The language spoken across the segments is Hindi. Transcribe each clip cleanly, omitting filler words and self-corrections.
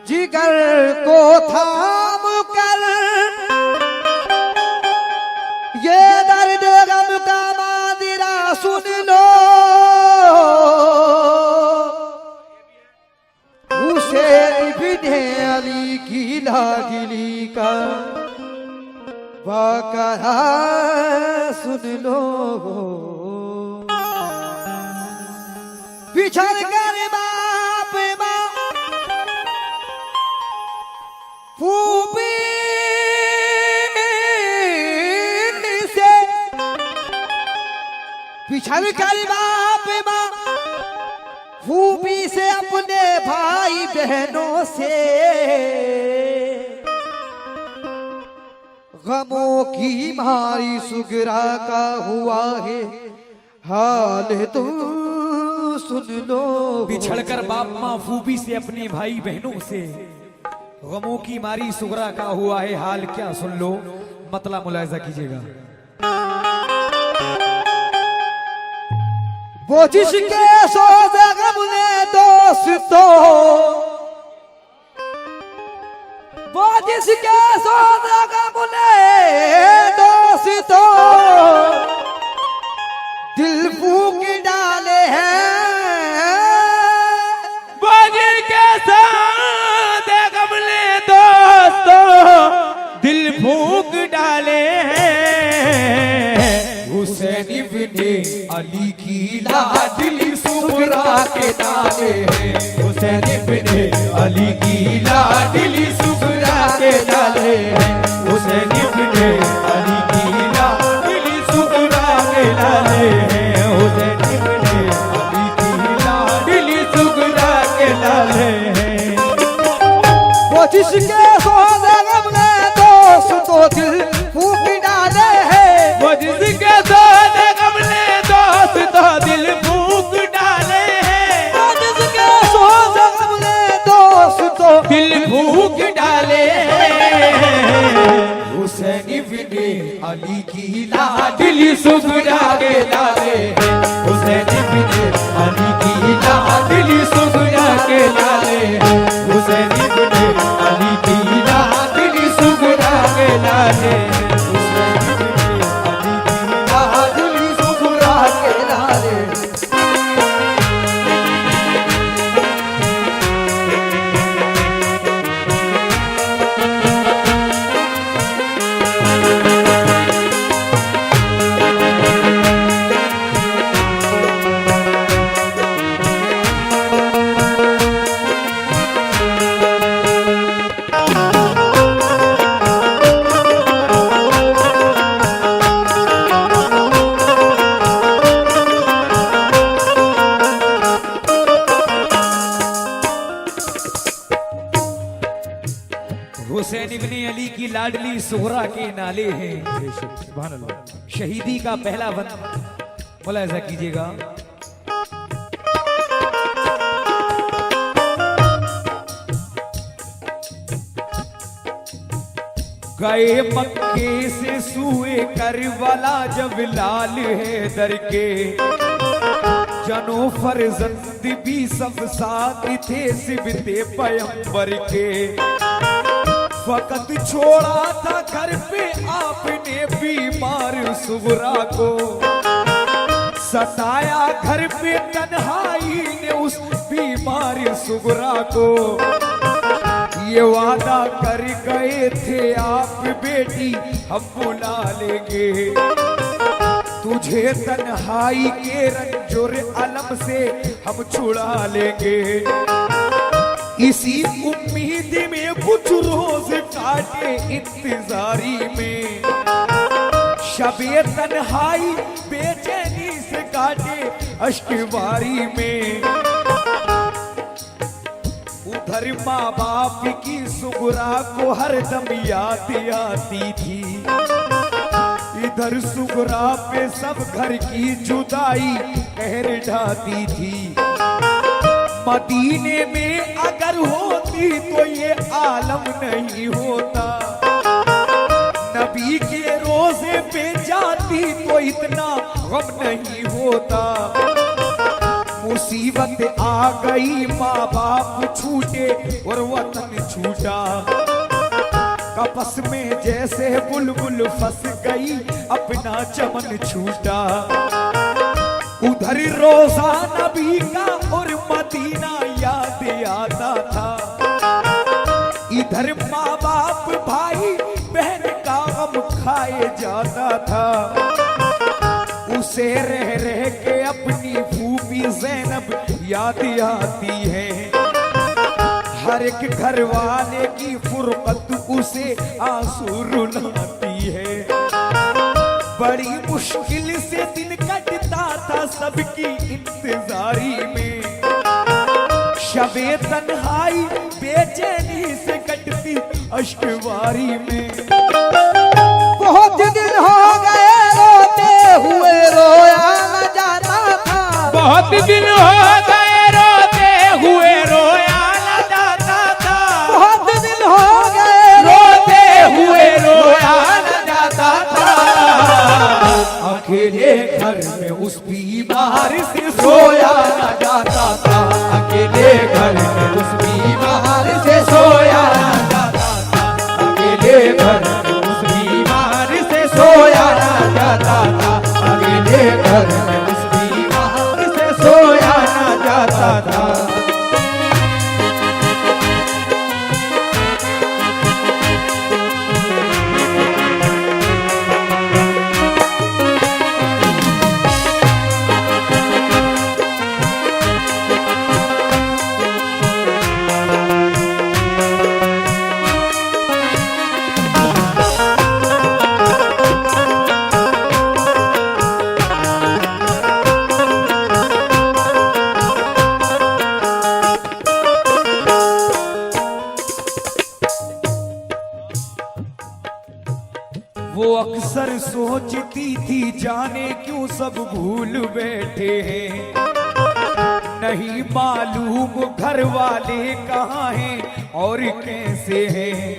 जिगर को थाम कर ये दर्द गम का मादिरा सुन लो, उसे इब्ने अली की लाडली का वाकया सुन लो। बिछड़ कर बाप माँ फूफी से, बिछड़ कर बाप माँ फूफी से, अपने भाई बहनों से, गमों की मारी सुगरा का हुआ है हाल तुम सुन लो। बिछड़कर बाप माँ फूफी से, अपने भाई बहनों से, गमों की मारी सुगरा का हुआ है हाल क्या सुन लो। मतलब मुलायजा कीजिएगा। वो जिसके सोच गम ने दोस्तों, वो जिसके सोच गम ने दोस्तों, दिल फूक डाले हैं, बाजी के साथ गम ने दोस्तों दिल फूक डाले हैं। हुसैन इब्ने अली की लाडली सुगरा के डाले हैं। हुसैन इब्ने अली की लाडली सुगरा के डाले हैं। हुसैन इब्ने अली की लाडली सुगरा के डाले हैं। हुसैन इब्ने अली की लाडली सुगरा के डाले हैं। वो जिसके सोच गम ने दोस्तों दिल फूक डाले हैं, वो जिसके साथ गम ने दोस्तों दिल फूक डाले हैं। वो जिसके सोच गम ने दोस्तों दिल फूक डाले हैं। हुसैन इब्ने अली की लाडली सुगरा के डाले हैं। हुसैन इब्ने अली की लाडली सुगरा के डाले हैं। हुसैन इब्ने अली की लाडली सुगरा के डाले हैं। हुसैन इब्ने अली की लाडली सुगरा के डाले हैं। हुसैन इब्ने अली की लाडली सुगरा के नाले हैं। शहीदी का पहला वक्त मुलायजा कीजिएगा। गए मक्के से सुए करबला जब लाल है दर के, जनो फरजंद भी सब साथ थे सिबते पैगंबर के। फकत छोड़ा था घर पे आपने बीमार सुगरा को, सताया घर पे तन्हाई ने उस बीमार सुगरा को। ये वादा कर गए थे आप बेटी हम बुला लेंगे, तुझे तन्हाई के रंजोर अलम से हम छुड़ा लेंगे। इसी उम्मीद में कुछ रोज काटे इंतजारी में, शबे तन्हाई बेचैनी से काटे अश्कबारी में। उधर माँ बाप की सुगरा को हरदम याद आती थी, इधर सुगरा पे सब घर की जुदाई कहर ढाती थी। मदीने में अगर होती तो ये आलम नहीं होता, नबी के रोजे पे जाती तो इतना गम नहीं होता। मुसीबत आ गई, माँ बाप छूटे और वतन छूटा। कपस में जैसे बुलबुल फंस गई, अपना चमन छूटा। उधर रोजा नबी का और मदीना याद आता था। इधर माँ बाप भाई बहन का गम खाए जाता था। उसे रह रह के अपनी फूफी ज़ैनब याद आती है। हर एक घर वाले की फुरकत उसे आंसू रुलाती है। बड़ी मुश्किल से दिन कटता था सबकी इंतजारी में। शबे तन्हाई बेचैनी से कटती अश्कवारी में। बहुत दिन हो गए रोते हुए रोया न जाता था। बहुत दिन हो गए रोते हुए रोया न जाता था। बहुत दिन हो गए रोते हुए रोया न जाता था। अकेले घर में उस बीमार से सोया न जाता था। अकेले घर में उस बीमार से सोया न जाता था। अकेले घर में उस बीमार से सोया न जाता था। अकेले घर में उस बीमार से सोया न जाता था। वो अक्सर सोचती थी जाने क्यों सब भूल बैठे हैं। नहीं मालूम घर वाले कहाँ हैं और कैसे हैं।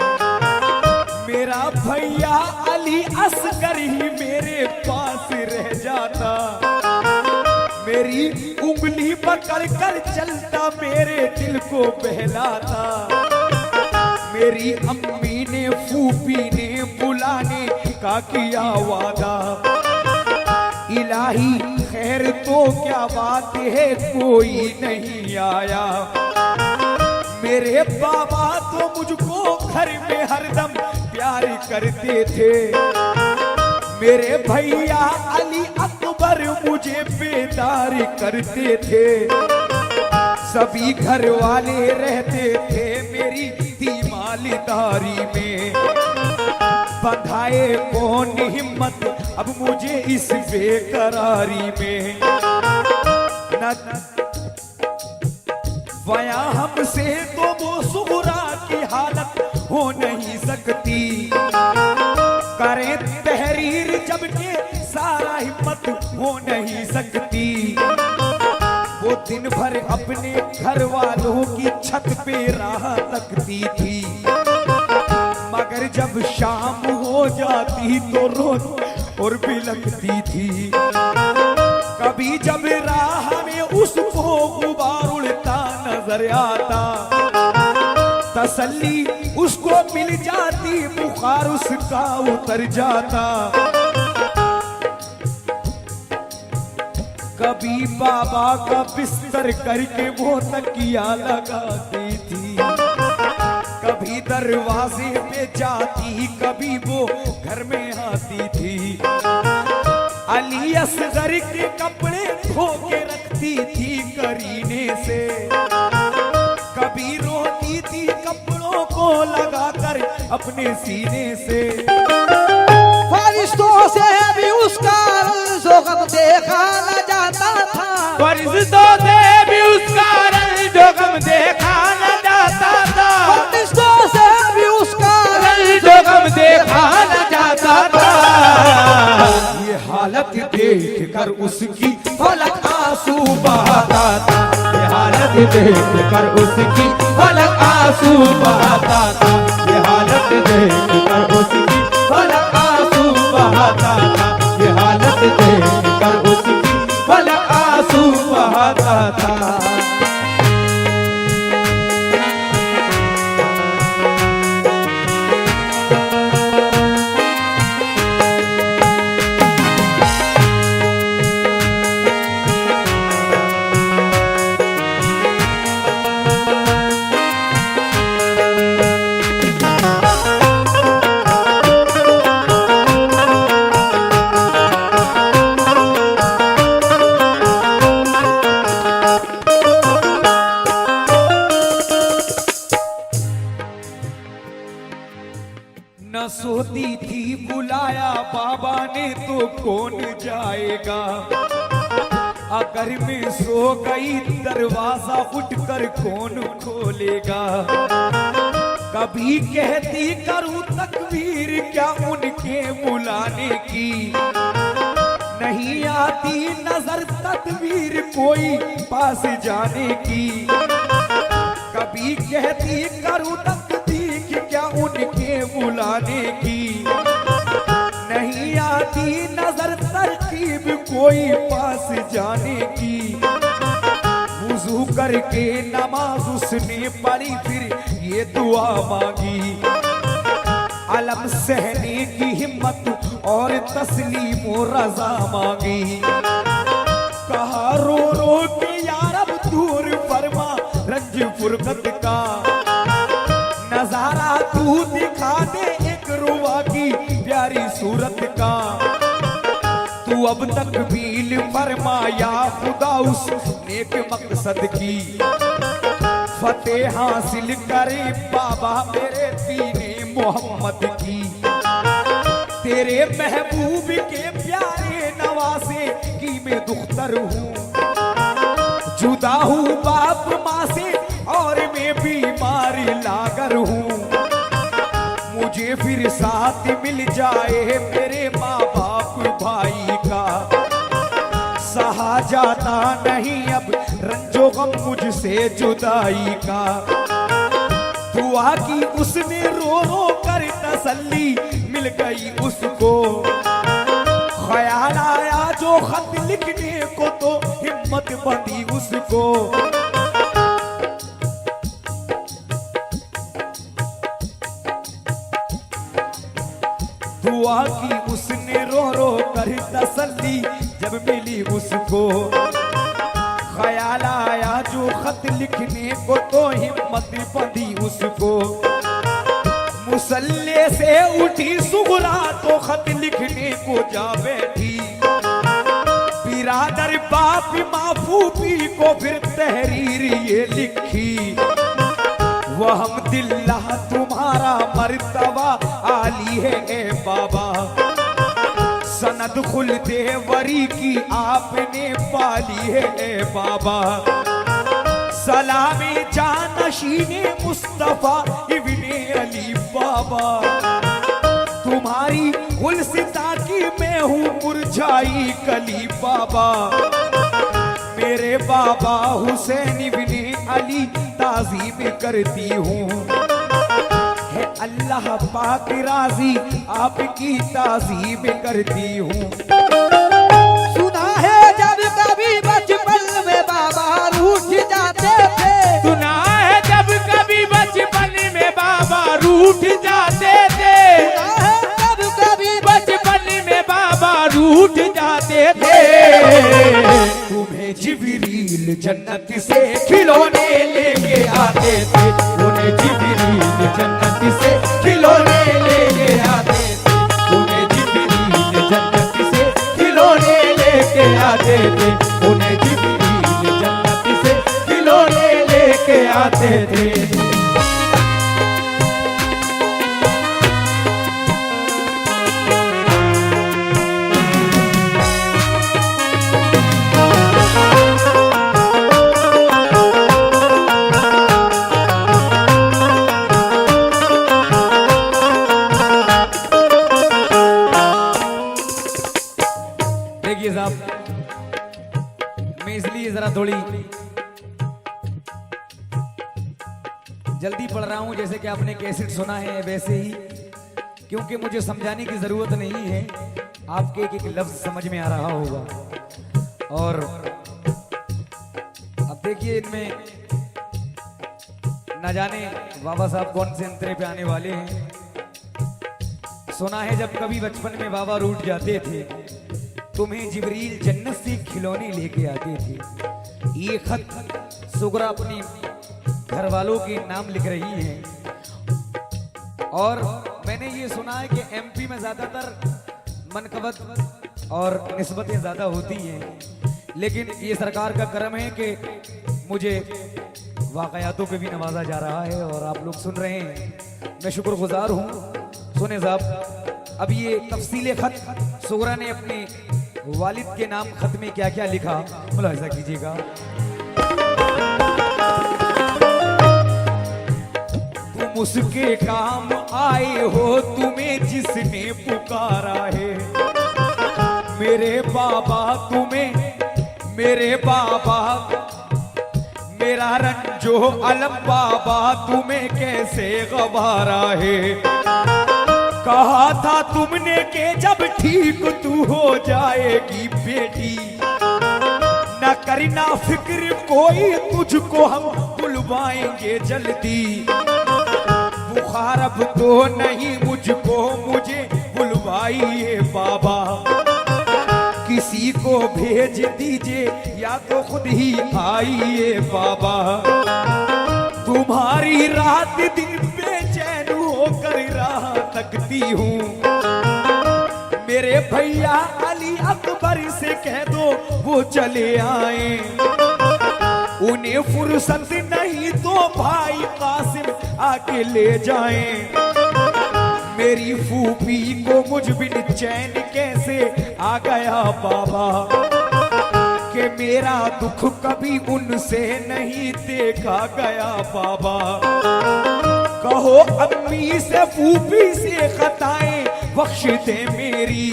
मेरा भैया अली असगर ही मेरे पास रह जाता। मेरी उंगली पकड़ कर चलता, मेरे दिल को बहलाता। मेरी अम्मी ने फूफी ने बुलाने का किया वादा। इलाही खैर तो क्या बात है, कोई नहीं आया। मेरे बाबा तो मुझको घर में हरदम प्यार करते थे। मेरे भैया अली अकबर मुझे बेदार करते थे। सभी घर वाले रहते थे मेरी दीवानदारी में। बंधाए कौन हिम्मत अब मुझे इस बेकरारी में। न वया हमसे तो वो सुगरा की हालत हो नहीं सकती। करें तहरीर जबकि सारा हिम्मत हो नहीं सकती। वो दिन भर अपने घर वालों की छत पे राह तकती थी। मगर जब शाम हो जाती तो रोज और बिलखती थी। कभी जब राह में उसको गुबार उड़ता नजर आता, तसल्ली उसको मिल जाती, बुखार उसका उतर जाता। कभी बाबा का बिस्तर करके वो तकिया लगाती थी। कभी दरवाजे पे जाती, कभी वो घर में आती थी। अली असगर के कपड़े धो के रखती थी करीने से। कभी रोती थी कपड़ों को लगाकर अपने सीने से। फरिश्तों से भी उसका जोगम देखा न जाता था। फरिश्तों से भी उसका जोगम देखा न जाता था। फरिश्तों से भी उसका जोगम देखा न जाता था। ये हालत देख कर उसकी पलक आंसू बहाता था। ये हालत देख कर उसकी पलक आंसू बहाता था। ये हालत देख कर उसकी पलक आंसू बहाता था। ये हालत देख कर उसकी पलक आंसू बहाता था। न सोती थी बुलाया बाबा ने तो कौन जाएगा, अगर मैं सो गई दरवाजा उठकर कौन खोलेगा। कभी कहती करूं तकबीर क्या उनके बुलाने की, नहीं आती नजर तदबीर कोई पास जाने की। कभी कहती करूं तकदीर क्या उनके बुलाने की, नहीं आती नजर तरकीब कोई पास जाने की। वुजू करके नमाज उसने पढ़ी फिर ये दुआ मांगी, अलम सहने की हिम्मत और तस्लीम और रजा मांगी। कहा रो रो के यार अब दूर फरमा रंज फुरकत का नजारा तू दिखा दे एक रुआ की प्यारी सूरत का। तू अब तक बील फरमाया खुदा उस नेक मकसद की, फतेह हासिल करे बाबा मेरे दीने मोहम्मद की। तेरे महबूब के प्यारे नवासे की मैं दुख्तर हूँ, जुदा हूँ बाप माँ से और मैं बीमार लागर हूँ। मुझे फिर साथ मिल जाए मेरे माँ बाप भाई का, सहा जाता नहीं अब रंजो गम मुझसे जुदाई का। दुआ की उसने रो रो कर तसल्ली मिल गई उसको, ख्याल आया जो खत लिखने को तो हिम्मत बंधी उसको। दुआ की उसने रो रो कर तसल्ली जब मिली उसको, ख्याल आया जो खत लिखने को तो हिम्मत बंधी उसको। मुसल्ले से उठी सुगरा तो खत लिखने को जा बैठी, बिरादर बाप माफूफी को फिर तहरीर ये लिखी। वहम्दिल्ला तुम्हारा मर्तबा आली है ए बाबा, सनद खुलते वरी की आपने पाली है ए बाबा। सलामी जानशीने मुस्तफा इब्ने अली बाबा, तुम्हारी गुलसिता की मैं हूँ मुरझाई कली बाबा। मेरे बाबा हुसैन इब्ने अली ताज़ीम करती हूँ, है अल्लाह पाक राजी आपकी ताज़ीम करती हूँ। सुना है जब कभी बचपन में बाबा रूठ जाते थे, सुना है जब कभी बचपन में बाबा रूठ जाते थे, सुना है जब कभी बचपन में बाबा रूठ जाते थे। तुम्हें जिब्रील जन्नत से खिलौने लेके आते थे, उन्हें जिब्रील जन्नत से खिलौने लेके आते थे, उन्हें जिब्रील जन्नत से खिलौने लेके आते थे, उन्हें जिब्रील जन्नत से खिलौने लेके आते थे। देखिए साहब, मैं इसलिए जरा थोड़ी जल्दी पढ़ रहा हूं, जैसे कि आपने कैसेट सुना है वैसे ही, क्योंकि मुझे समझाने की जरूरत नहीं है, आपके एक एक लफ्ज समझ में आ रहा होगा। और अब देखिए इनमें न जाने बाबा साहब कौन से अंतरे पे आने वाले हैं। सुना है जब कभी बचपन में बाबा रूठ जाते थे, तुम्हें जिब्रील जन्नत से खिलौने लेके आते थे। ये खत सुगरा अपनी घर वालों के नाम लिख रही है। और मैंने ये सुना है कि एमपी में ज्यादातर मनकबत और निस्बतें ज्यादा होती हैं, लेकिन ये सरकार का करम है कि मुझे वाकयातों पे भी नवाजा जा रहा है और आप लोग सुन रहे हैं। मैं शुक्रगुजार हूँ सुने साहब, अब ये तफसीले खत सुगरा ने अपने वालिद के नाम खत में क्या क्या लिखा, मुलाहिजा कीजिएगा। तुम उसके काम आए हो तुम्हें जिसने पुकारा है, मेरे बाबा तुम्हें, मेरे बाबा मेरा रंजो अलम बाबा तुम्हें कैसे गवारा है। कहा था तुमने के जब ठीक तू हो जाएगी बेटी, न करना फिक्र कोई तुझको हम बुलवाएंगे जल्दी। बुखार अब तो नहीं मुझको, मुझे बुलवाइए बाबा, किसी को भेज दीजिए या तो खुद ही आइए बाबा। तुम्हारी रात दिन बेचैन होकर राह तकती हूँ, मेरे भैया अली अकबर से कह दो वो चले आए, उन्हें फुर्सत नहीं तो भाई कासिम आके ले जाएं। मेरी फूफी को मुझ बिन चैन कैसे आ गया बाबा, कि मेरा दुख कभी उनसे नहीं देखा गया बाबा। कहो अम्मी से फूफी से खताएं बख्श दे मेरी,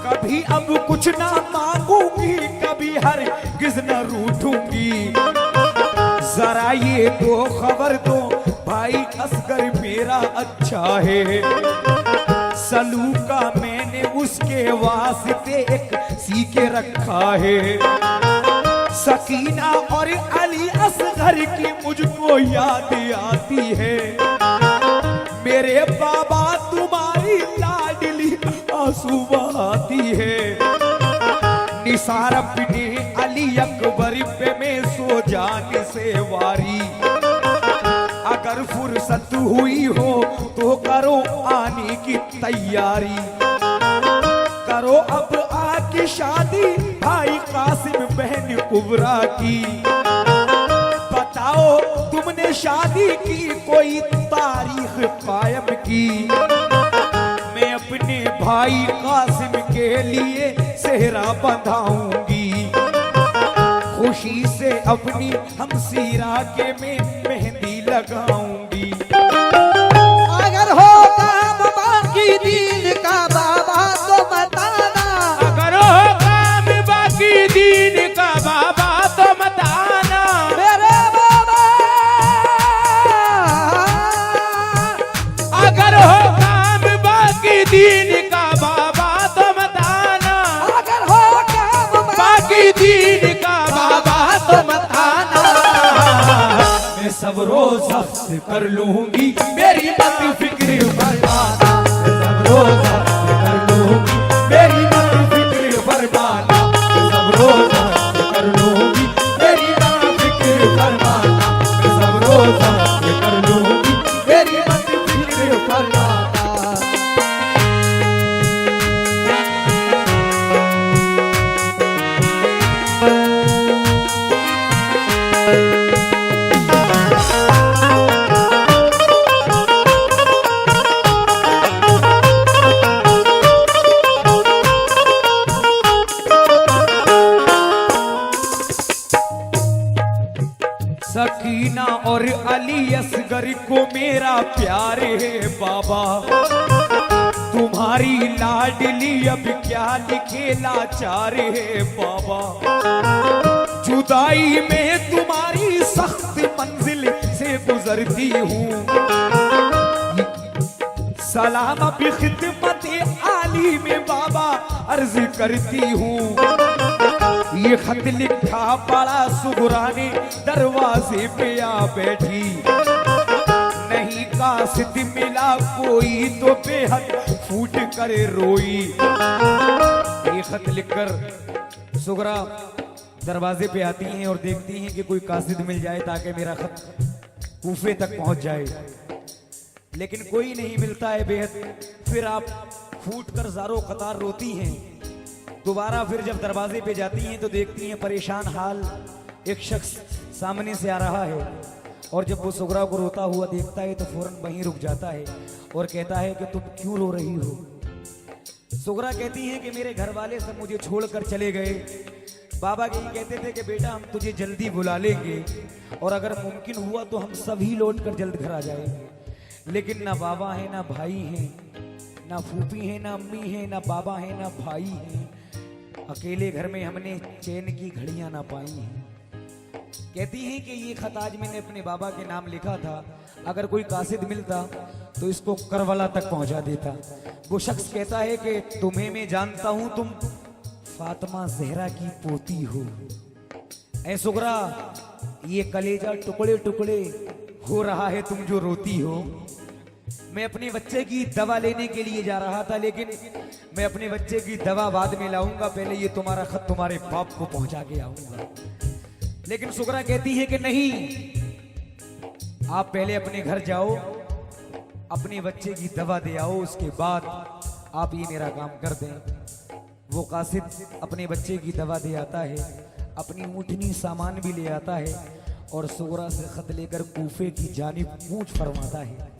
कभी अब कुछ ना मांगूंगी, कभी हर गिज न रूठूंगी। जरा ये तो खबर दो भाई असगर मेरा अच्छा है, सलूका मैंने उसके वास्ते एक सीखे रखा है। सकीना और अली असगर की मुझको याद आती है, मेरे बाबा तुम्हारी लाडली आंसू बहाती है। निसार अपने अली अकबर पे में सो जाने से वारी, अगर फुर्सत हुई हो तो करो आने की तैयारी। करो अब आके शादी भाई कासिम बहन कुबरा की, बताओ तुमने शादी की कोई तारीख कायम की। मैं अपने भाई कासिम के लिए सेहरा बंधाऊंगी, खुशी से अपनी हमसीरा के में मेहंदी लगाऊंगी। अगर हो काम बाकी दीन का बाबा तो बताना, अगर हो काम बाकी दीन का बाबा तो बताना। मेरे बाबा अगर हो काम बाकी दीन का बाबा तो बताना, अगर हो काम बाकी दीन का बाबा तो बताना। मैं सब रोज सख्त कर लूंगी, मेरी मत फिक्र फरमाना। मैं सब रोज सख्त कर लूंगी, मेरी मत फिक्र फरमाना। मैं सब रोज सख्त कर लूंगी, मेरी मत फिक्र फरमाना। मैं सब रोज सख्त कर लूंगी, मेरी मत फिक्र फरमाना। सकीना और अली असगर को मेरा प्यार है बाबा, तुम्हारी लाडली अब क्या लिखे लाचार है बाबा। जुदाई में तुम्हारी सख्त मंजिल से गुजरती हूँ, सलाम भी खिदमत आली में बाबा अर्ज करती हूँ। ये खत लिखा बड़ा सुगरा ने दरवाजे पे आ बैठी, नहीं कासिद मिला कोई तो बेहद फूट कर रोई। ये खत लिखकर सुगरा दरवाजे पे आती हैं और देखती हैं कि कोई कासिद मिल जाए ताकि मेरा खत कूफे तक पहुंच जाए, लेकिन कोई नहीं मिलता है बेहद। फिर आप फूट कर ज़ारो कतार रोती हैं। दोबारा फिर जब दरवाजे पे जाती हैं तो देखती हैं परेशान हाल एक शख्स सामने से आ रहा है और जब वो सुगरा को रोता हुआ देखता है तो फौरन वहीं रुक जाता है और कहता है कि तुम क्यों रो रही हो। सुगरा कहती है कि मेरे घर वाले सब मुझे छोड़कर चले गए। बाबा यही कहते थे कि बेटा हम तुझे जल्दी बुला लेंगे और अगर मुमकिन हुआ तो हम सभी लौट कर जल्द घर आ जाएंगे। लेकिन ना बाबा है, ना भाई है, ना फूफी है, ना अम्मी है, ना बाबा है, ना भाई है। अकेले घर में हमने चैन की घड़ियां ना पाई हैं। कहती हैं कि ये खत आज मैंने अपने बाबा के नाम लिखा था, अगर कोई कासिद मिलता तो इसको करबला तक पहुंचा देता। वो शख्स कहता है कि तुम्हें मैं जानता हूं, तुम फातिमा जहरा की पोती हो। ऐ सुगरा, ये कलेजा टुकड़े टुकड़े हो रहा है, तुम जो रोती हो। मैं अपने बच्चे की दवा लेने के लिए जा रहा था, लेकिन मैं अपने बच्चे की दवा बाद में लाऊंगा, पहले ये तुम्हारा खत तुम्हारे बाप को पहुंचा के आऊंगा। लेकिन सुगरा कहती है कि नहीं, आप पहले अपने घर जाओ, अपने बच्चे की दवा दे आओ, उसके बाद आप ये मेरा काम कर दें। वो कासिद अपने बच्चे की दवा दे आता है, अपनी ऊँटनी सामान भी ले आता है और सुगरा से खत लेकर कूफे की जानिब कूच फरमाता है।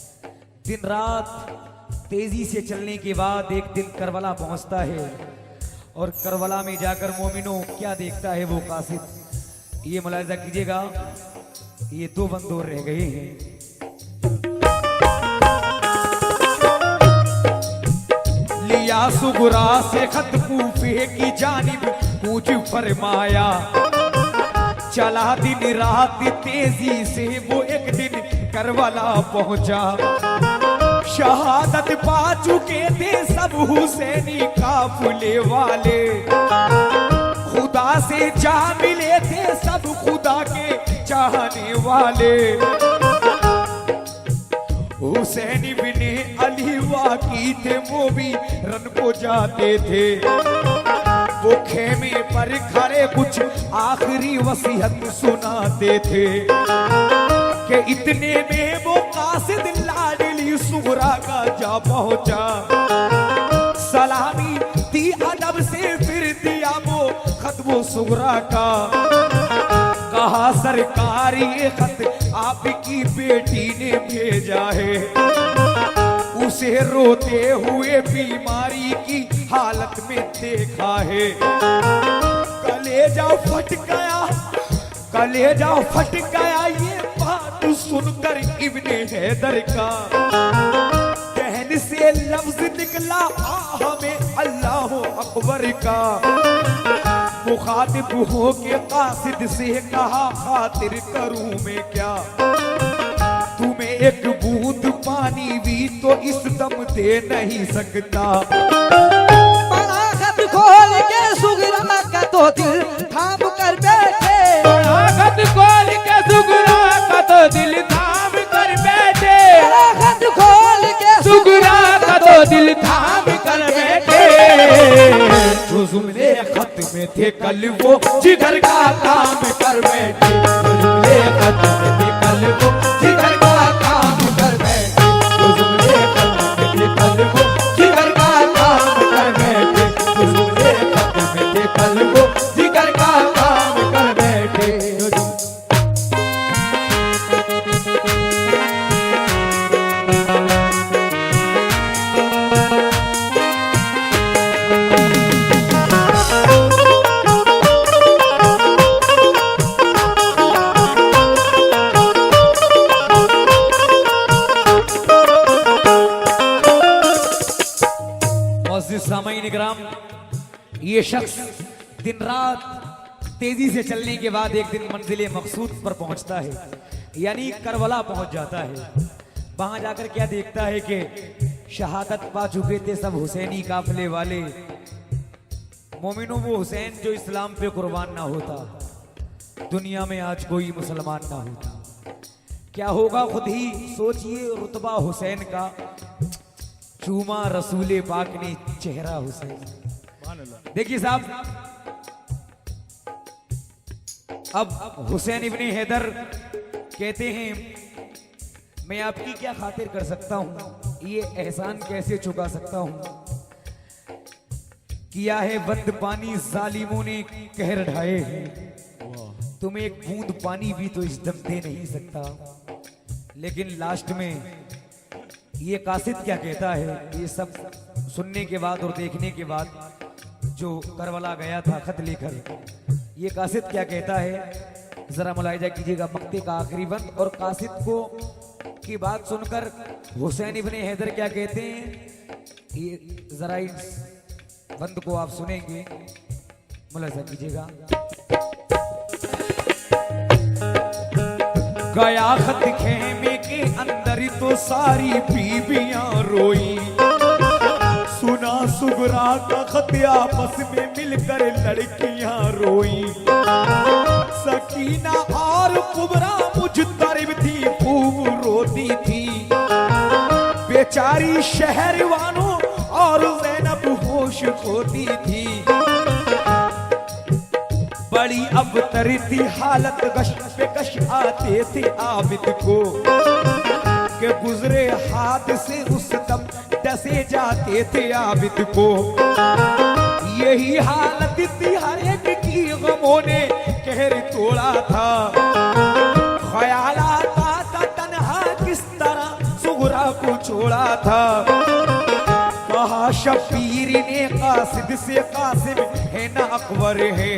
दिन रात तेजी से चलने के बाद एक दिन करबला पहुंचता है और करबला में जाकर मोमिनो क्या देखता है वो कासिद, ये मुलाहिजा कीजिएगा। ये दो बंद और रह गए हैं। लिया सुगरा से खत कूफे की जानिब कूच फरमाया, चला दिन रात तेजी से वो एक दिन करबला पहुंचा। शहादत पा चुके थे सब हुसैनी काफिले वाले, खुदा से जा मिले थे सब खुदा के चाहने वाले। हुसैन इब्ने अली वाकी थे, वो भी रन को जाते थे। वो खेमे पर खड़े कुछ आखिरी वसीयत सुनाते थे कि इतने में वो कासिद लाडली सुगरा का जा पहुंचा। सलामी दी अदब से, फिर दिया वो खत वो सुगरा का। कहा सरकार ये खत आपकी बेटी ने भेजा है, उसे रोते हुए बीमारी की हालत में देखा है। कलेजा फट गया, कलेजा फट गया ये बात सुनकर इब्ने हैदर का। कहन से लफ्ज निकला हमें अल्लाह अकबर का। मुखातिब हो के कासिद से कहा खातिर करूं मैं क्या, तुम्हें एक बूंद पानी भी तो इस दम दे नहीं सकता। बड़ा खत खोल के सुगरा का तो दिल थाम कर बैठे, बड़ा खत खोल के सुगरा का तो दिल थाम कर बैठे, बड़ा खत खोल के सुगरा का तो दिल थाम कर बैठे। जो जुमले खत में थे कल वो जिगर का काम कर बैठे, जो जुमले खत में थे कल वो जिगर का काम कर बैठे, जो जुमले खत में थे कल वो जिगर का काम कर बैठे, जो जुमले खत में थे कल वो जिगर का काम कर बैठे। सामाईन इकराम, ये शख्स दिन रात तेजी से चलने के बाद एक दिन मंजिले मकसूद पर पहुंचता है, यानी करबला पहुंच जाता है। वहां जाकर क्या देखता है कि शहादत पा चुके थे सब हुसैनी काफिले वाले। मोमिनो, वो हुसैन जो इस्लाम पे कुर्बान ना होता, दुनिया में आज कोई मुसलमान ना होता। क्या होगा खुद ही सोचिए, रुतबा हुसैन का, चूमा रसूले पाक ने चेहरा हुसैन। देखिए साहब, अब हुसैन इब्ने हैदर कहते हैं मैं आपकी क्या खातिर कर सकता हूं, ये एहसान कैसे चुका सकता हूं। किया है बंद पानी जालिमों ने कहर ढाए हैं, तुम्हें एक बूंद पानी भी तो इस दम दे नहीं सकता। लेकिन लास्ट में ये कासिद क्या कहता है, ये सब सुनने के बाद और देखने के बाद जो करबला गया था खत लेकर, ये कासिद क्या कहता है जरा मुलाहिजा कीजिएगा मक्ते का आखिरी बंद। और कासिद को की बात सुनकर हुसैन इब्ने हैदर क्या कहते हैं, ये जरा इस बंद को आप सुनेंगे, मुलाहिजा कीजिएगा। गया खत खेमे के अंदर तो सारी बीबियां रोई, सुना सुगरा का खत आपस में मिलकर लड़कियां रोई। सकीना और कुबरा मुजतरिब थी, खूब रोती थी। बेचारी शहरवानों और ज़ैनब होश खोती थी। बड़ी अबतर थी हालत, गश पे गश आते थे आबिद को, के गुजरे हाथ से उस दम डसे जाते थे आबिद को। यही हालत थी हर एक की, गमों ने कहर तोड़ा था। ख्याल आता था तन्हा किस तरह सुगरा को छोड़ा था। कहा शबीर ने कासिद से, कासिम है ना अकबर है,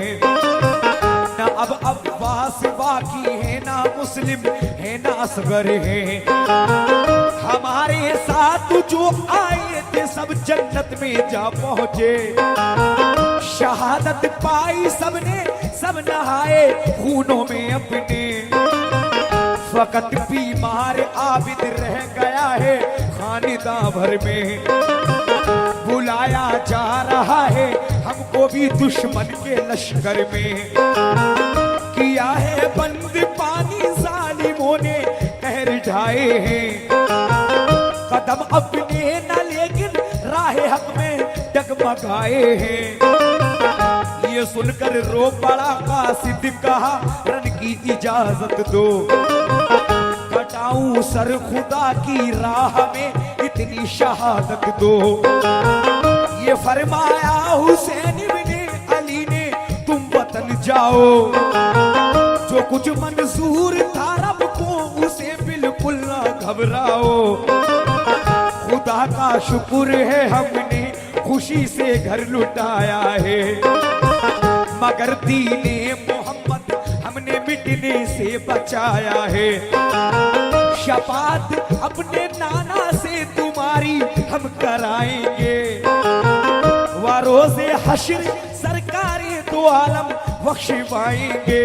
ना अब अब्बास बाकी है, ना मुस्लिम है ना असगर है। हमारे साथ जो आए थे सब जन्नत में जा पहुंचे। शहादत पाई सबने, सब नहाए खूनों में अपने। फकत बीमार आबिद रह गया है खानिदा भर में। बुलाया जा रहा है हमको भी दुश्मन के लश्कर में। किया है बंद पानी जालिमों ने कहर ढाए हैं। कदम अपने न लेकिन राह हक में डगमगाए हैं। ये सुनकर रो पड़ा कासिद, कहा रन की इजाजत दो। कटाऊं सर खुदा की राह में इतनी शहादत दो। ये फरमाया हुसैन इब्ने अली ने तुम वतन जाओ। जो कुछ मंजूर था रब को उसे बिल्कुल ना घबराओ। खुदा का शुक्र है हमने खुशी से घर लुटाया है। मगर दीने मोहम्मद हमने मिटने से बचाया है। शफात अपने नाना से तुम्हारी हम कराएंगे। वरोज़े हश्र सरकारे दो आलम बख्शवाएंगे।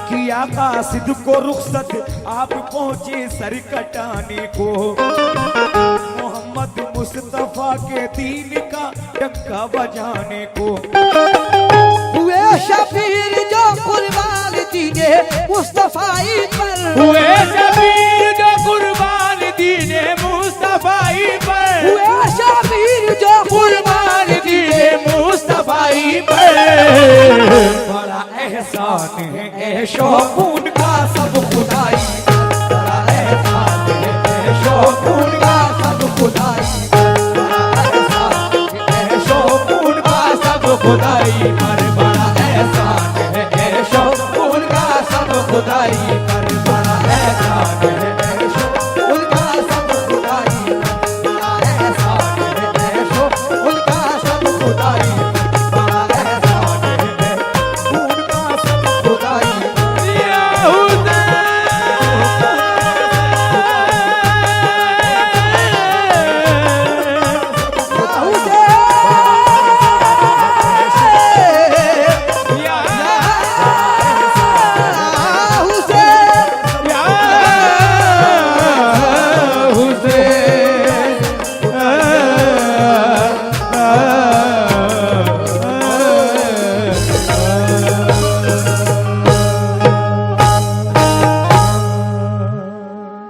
किया कासिद को रुखसत आप पहुंचे सर कटाने को। मोहम्मद मुस्तफा के दीन का डंका बजाने को। हुए शबीर जो कुर्बान दीने मुस्तफाई पर। हुए शबीर जो कुर्बान दीने मुस्तफाई पर। हुए शबीर जो कुर्बान दीने मुस्तफाई पर। बड़ा एहसान है ऐशो खून का